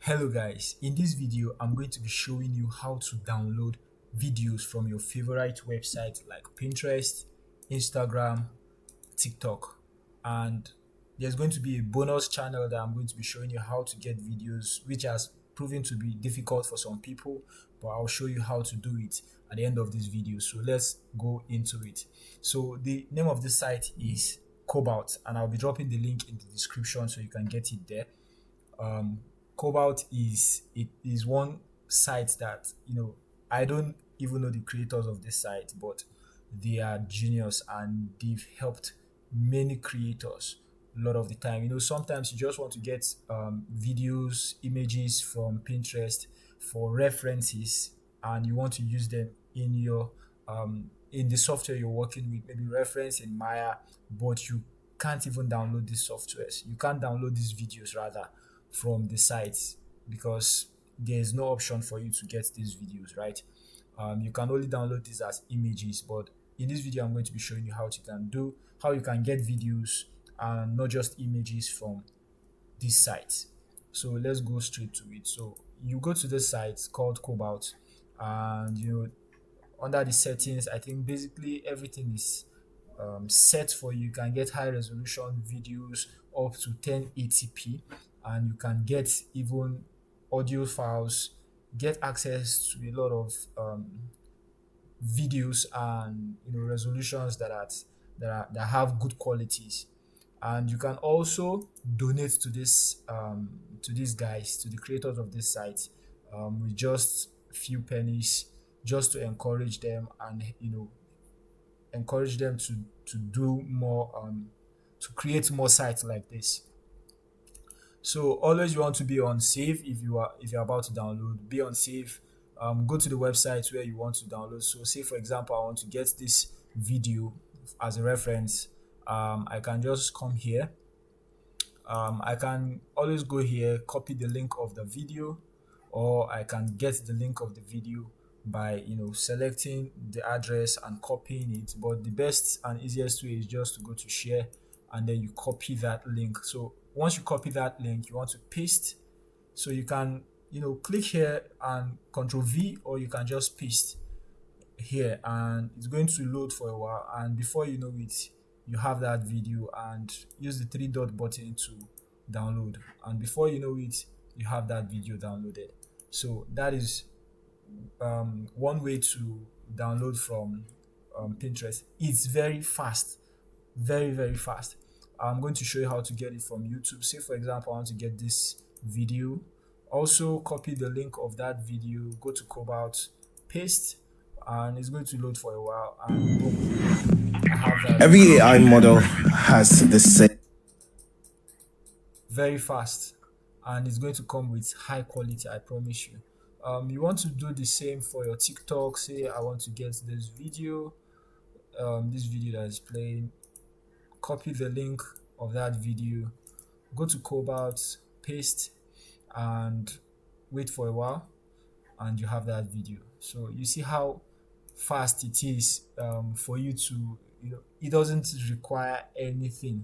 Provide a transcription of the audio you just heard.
Hello guys, in this video I'm going to be showing you how to download videos from your favorite website like Pinterest, Instagram, TikTok, and there's going to be a bonus channel that I'm going to be showing you how to get videos, which has proven to be difficult for some people, but I'll show you how to do it at the end of this video. So let's go into it. So the name of this site is Cobalt, and I'll be dropping the link in the description so you can get it there. um Cobalt is one site that I don't even know the creators of this site, but they are genius and they've helped many creators a lot of the time. Sometimes you just want to get videos, images from Pinterest for references, and you want to use them in the software you're working with, maybe reference in Maya, but you can't even download these softwares. You can't download these videos rather from the sites because there's no option for you to get these videos, right? You can only download these as images, but in this video I'm going to be showing you how you can get videos and not just images from this site. So let's go straight to it. So you go to the site called Cobalt, and under the settings, I think basically everything is set for you. You can get high resolution videos up to 1080p, and you can get even audio files, get access to a lot of videos and resolutions that have good qualities. And you can also donate to these guys, to the creators of this site, with just a few pennies, just to encourage them, and encourage them to do more, to create more sites like this. So always you want to be on safe. If you're about to download, be on safe. Go to the website where you want to download. So say for example I want to get this video as a reference. I can just come here. I can always go here, copy the link of the video, or I can get the link of the video by selecting the address and copying it. But the best and easiest way is just to go to share, and then you copy that link. So once you copy that link, you want to paste. So you can click here and Control V, or you can just paste here, and it's going to load for a while, and before you know it, you have that video. And use the three dot button to download, and before you know it, you have that video downloaded. So that is one way to download from Pinterest. It's very fast, very very fast. I'm going to show you how to get it from YouTube. Say for example I want to get this video, also copy the link of that video, go to Cobalt, paste, and it's going to load for a while, and boom, I have that. Every AI model has the same. Very fast, and it's going to come with high quality, I promise you. You want to do the same for your TikTok. Say I want to get this video that is playing, copy the link of that video, go to Cobalt, paste, and wait for a while, and you have that video. So you see how fast it is, for you to it doesn't require anything